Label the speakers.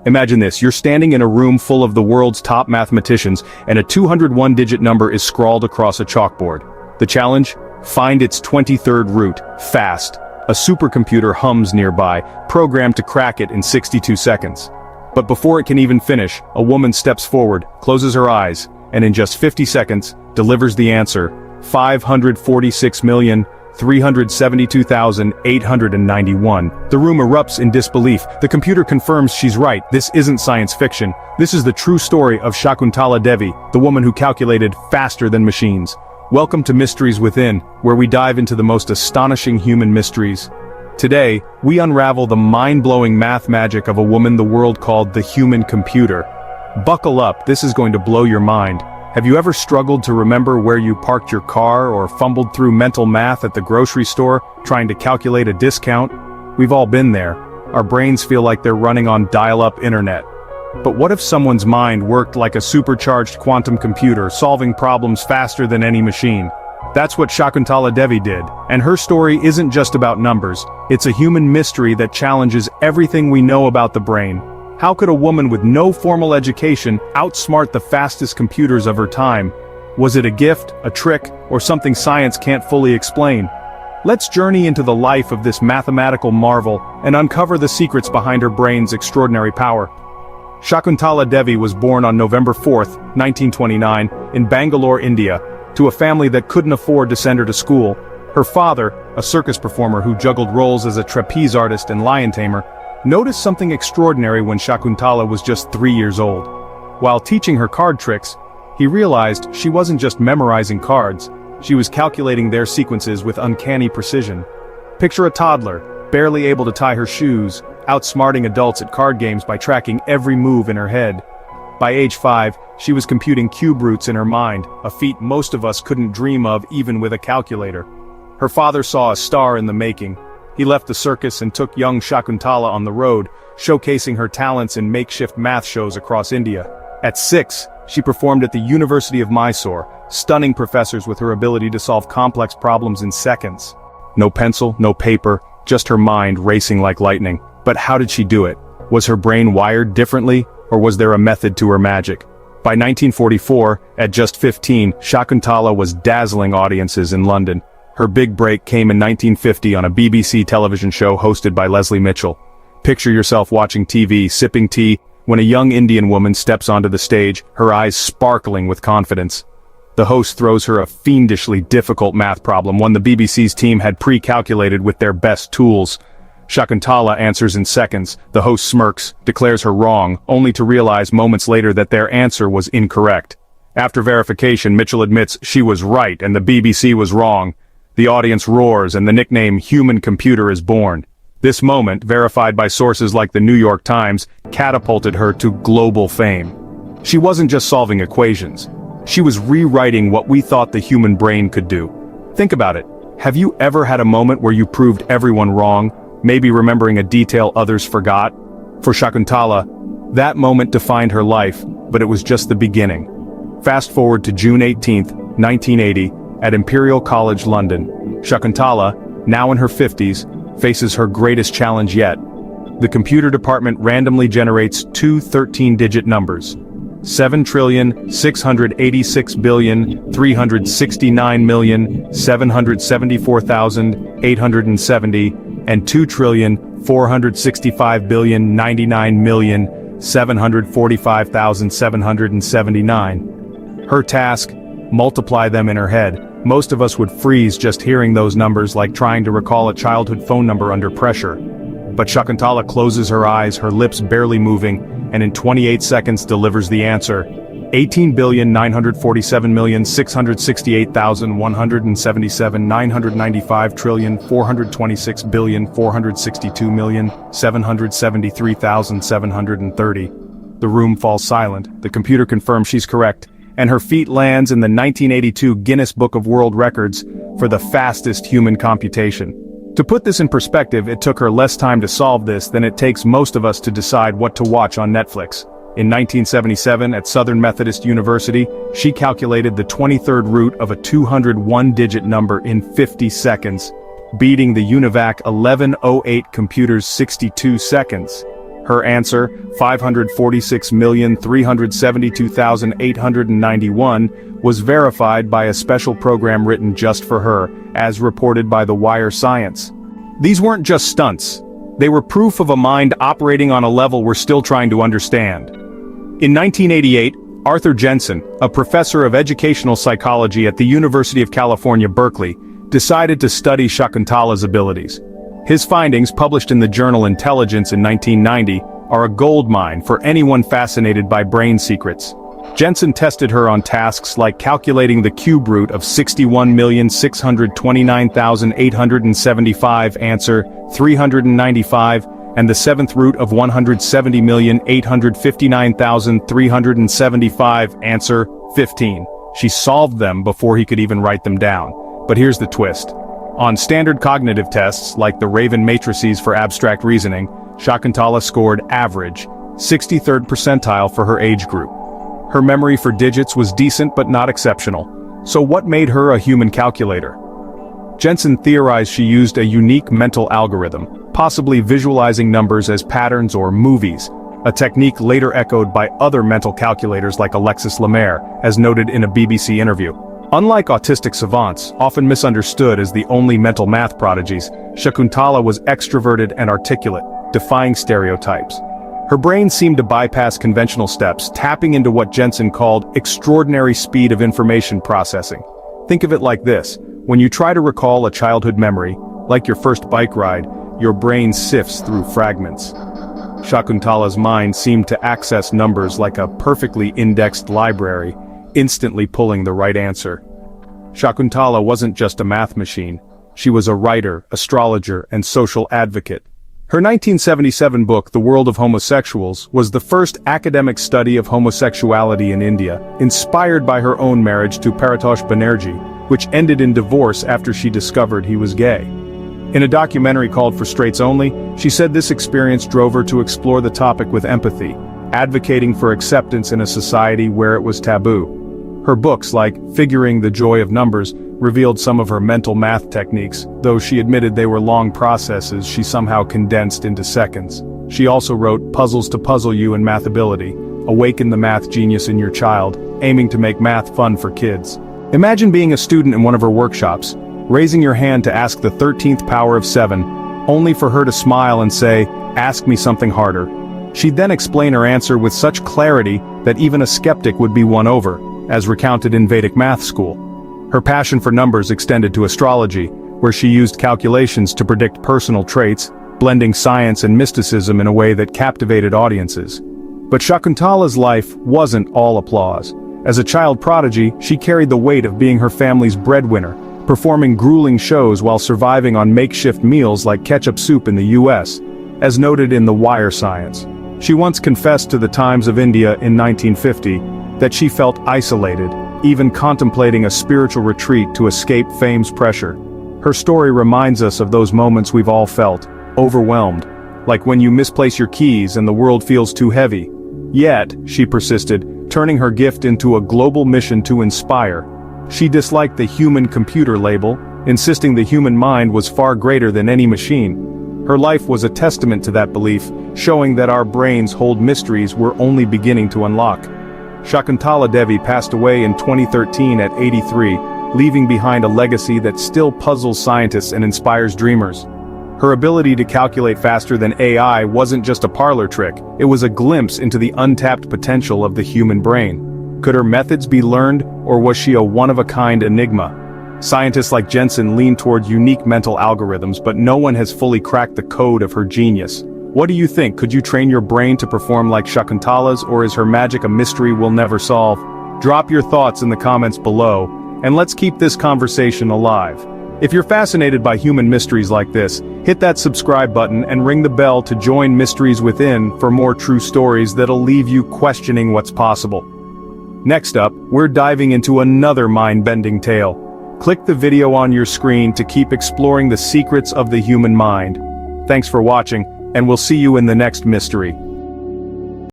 Speaker 1: Imagine this, you're standing in a room full of the world's top mathematicians, and a 201-digit number is scrawled across a chalkboard. The challenge? Find its 23rd root, fast. A supercomputer hums nearby, programmed to crack it in 62 seconds. But before it can even finish, a woman steps forward, closes her eyes, and in just 50 seconds, delivers the answer: 546,372,891. The room erupts in disbelief. The computer confirms she's right. This isn't science fiction. This is the true story of Shakuntala Devi, the woman who calculated faster than machines. Welcome to Mysteries Within, where we dive into the most astonishing human mysteries. Today, we unravel the mind-blowing math magic of a woman the world called the human computer. Buckle up, this is going to blow your mind. Have you ever struggled to remember where you parked your car or fumbled through mental math at the grocery store trying to calculate a discount? We've all been there. Our brains feel like they're running on dial-up internet. But what if someone's mind worked like a supercharged quantum computer, solving problems faster than any machine? That's what Shakuntala Devi did, and her story isn't just about numbers. It's a human mystery that challenges everything we know about the brain. How could a woman with no formal education outsmart the fastest computers of her time? Was it a gift, a trick, or something science can't fully explain? Let's journey into the life of this mathematical marvel and uncover the secrets behind her brain's extraordinary power. Shakuntala Devi was born on November 4, 1929, in Bangalore, India, to a family that couldn't afford to send her to school. Her father, a circus performer who juggled roles as a trapeze artist and lion tamer, noticed something extraordinary when Shakuntala was just 3 years old. While teaching her card tricks, he realized she wasn't just memorizing cards, she was calculating their sequences with uncanny precision. Picture a toddler, barely able to tie her shoes, outsmarting adults at card games by tracking every move in her head. By age 5, she was computing cube roots in her mind, a feat most of us couldn't dream of even with a calculator. Her father saw a star in the making. He left the circus and took young Shakuntala on the road, showcasing her talents in makeshift math shows across India. At 6, she performed at the University of Mysore, stunning professors with her ability to solve complex problems in seconds. No pencil, no paper, just her mind racing like lightning. But how did she do it? Was her brain wired differently, or was there a method to her magic? By 1944, at just 15, Shakuntala was dazzling audiences in London. Her big break came in 1950 on a BBC television show hosted by Leslie Mitchell. Picture yourself watching TV, sipping tea, when a young Indian woman steps onto the stage, her eyes sparkling with confidence. The host throws her a fiendishly difficult math problem, one the BBC's team had pre-calculated with their best tools. Shakuntala answers in seconds. The host smirks, declares her wrong, only to realize moments later that their answer was incorrect. After verification, Mitchell admits she was right and the BBC was wrong. The audience roars and the nickname human computer is born. This moment, verified by sources like the New York Times, catapulted her to global fame. She wasn't just solving equations. She was rewriting what we thought the human brain could do. Think about it. Have you ever had a moment where you proved everyone wrong? Maybe remembering a detail others forgot? For Shakuntala, that moment defined her life, but it was just the beginning. Fast forward to June 18, 1980, at Imperial College London. Shakuntala, now in her 50s, faces her greatest challenge yet. The computer department randomly generates two 13-digit numbers: 7,686,369,774,870 and 2,465,099,745,779. Her task? Multiply them in her head. Most of us would freeze just hearing those numbers, like trying to recall a childhood phone number under pressure. But Shakuntala closes her eyes, her lips barely moving, and in 28 seconds delivers the answer: 18,947,668,177,995,426,462,773,730. The room falls silent. The computer confirms she's correct, and her feat lands in the 1982 Guinness Book of World Records for the fastest human computation. To put this in perspective, it took her less time to solve this than it takes most of us to decide what to watch on Netflix. In 1977, at Southern Methodist University, she calculated the 23rd root of a 201-digit number in 50 seconds, beating the UNIVAC 1108 computer's 62 seconds. Her answer, 546,372,891, was verified by a special program written just for her, as reported by The Wire Science. These weren't just stunts. They were proof of a mind operating on a level we're still trying to understand. In 1988, Arthur Jensen, a professor of educational psychology at the University of California, Berkeley, decided to study Shakuntala's abilities. His findings, published in the journal Intelligence in 1990, are a goldmine for anyone fascinated by brain secrets. Jensen tested her on tasks like calculating the cube root of 61,629,875, answer 395, and the seventh root of 170,859,375, answer 15. She solved them before he could even write them down. But here's the twist. On standard cognitive tests, like the Raven matrices for abstract reasoning, Shakuntala scored average, 63rd percentile for her age group. Her memory for digits was decent but not exceptional. So what made her a human calculator? Jensen theorized she used a unique mental algorithm, possibly visualizing numbers as patterns or movies, a technique later echoed by other mental calculators like Alexis Lemaire, as noted in a BBC interview. Unlike autistic savants, often misunderstood as the only mental math prodigies, Shakuntala was extroverted and articulate, defying stereotypes. Her brain seemed to bypass conventional steps, tapping into what Jensen called extraordinary speed of information processing. Think of it like this: when you try to recall a childhood memory, like your first bike ride, your brain sifts through fragments. Shakuntala's mind seemed to access numbers like a perfectly indexed library, instantly pulling the right answer. Shakuntala wasn't just a math machine. She was a writer, astrologer, and social advocate. Her 1977 book, The World of Homosexuals, was the first academic study of homosexuality in India, inspired by her own marriage to Paritosh Banerjee, which ended in divorce after she discovered he was gay. In a documentary called For Straights Only, she said this experience drove her to explore the topic with empathy, advocating for acceptance in a society where it was taboo. Her books, like Figuring the Joy of Numbers, revealed some of her mental math techniques, though she admitted they were long processes she somehow condensed into seconds. She also wrote Puzzles to Puzzle You in Math Ability, Awaken the Math Genius in Your Child, aiming to make math fun for kids. Imagine being a student in one of her workshops, raising your hand to ask the 13th power of 7, only for her to smile and say, "Ask me something harder." She'd then explain her answer with such clarity that even a skeptic would be won over, as recounted in Vedic math school. Her passion for numbers extended to astrology, where she used calculations to predict personal traits, blending science and mysticism in a way that captivated audiences. But Shakuntala's life wasn't all applause. As a child prodigy, she carried the weight of being her family's breadwinner, performing grueling shows while surviving on makeshift meals like ketchup soup in the US, as noted in The Wire Science. She once confessed to the Times of India in 1950 that she felt isolated, even contemplating a spiritual retreat to escape fame's pressure. Her story reminds us of those moments we've all felt, overwhelmed, like when you misplace your keys and the world feels too heavy. Yet, she persisted, turning her gift into a global mission to inspire. She disliked the human-computer label, insisting the human mind was far greater than any machine. Her life was a testament to that belief, showing that our brains hold mysteries we're only beginning to unlock. Shakuntala Devi passed away in 2013 at 83, leaving behind a legacy that still puzzles scientists and inspires dreamers. Her ability to calculate faster than AI wasn't just a parlor trick, it was a glimpse into the untapped potential of the human brain. Could her methods be learned, or was she a one-of-a-kind enigma? Scientists like Jensen lean toward unique mental algorithms, but no one has fully cracked the code of her genius. What do you think? Could you train your brain to perform like Shakuntala's, or is her magic a mystery we'll never solve? Drop your thoughts in the comments below, and let's keep this conversation alive. If you're fascinated by human mysteries like this, hit that subscribe button and ring the bell to join Mysteries Within for more true stories that'll leave you questioning what's possible. Next up, we're diving into another mind-bending tale. Click the video on your screen to keep exploring the secrets of the human mind. Thanks for watching, and we'll see you in the next mystery.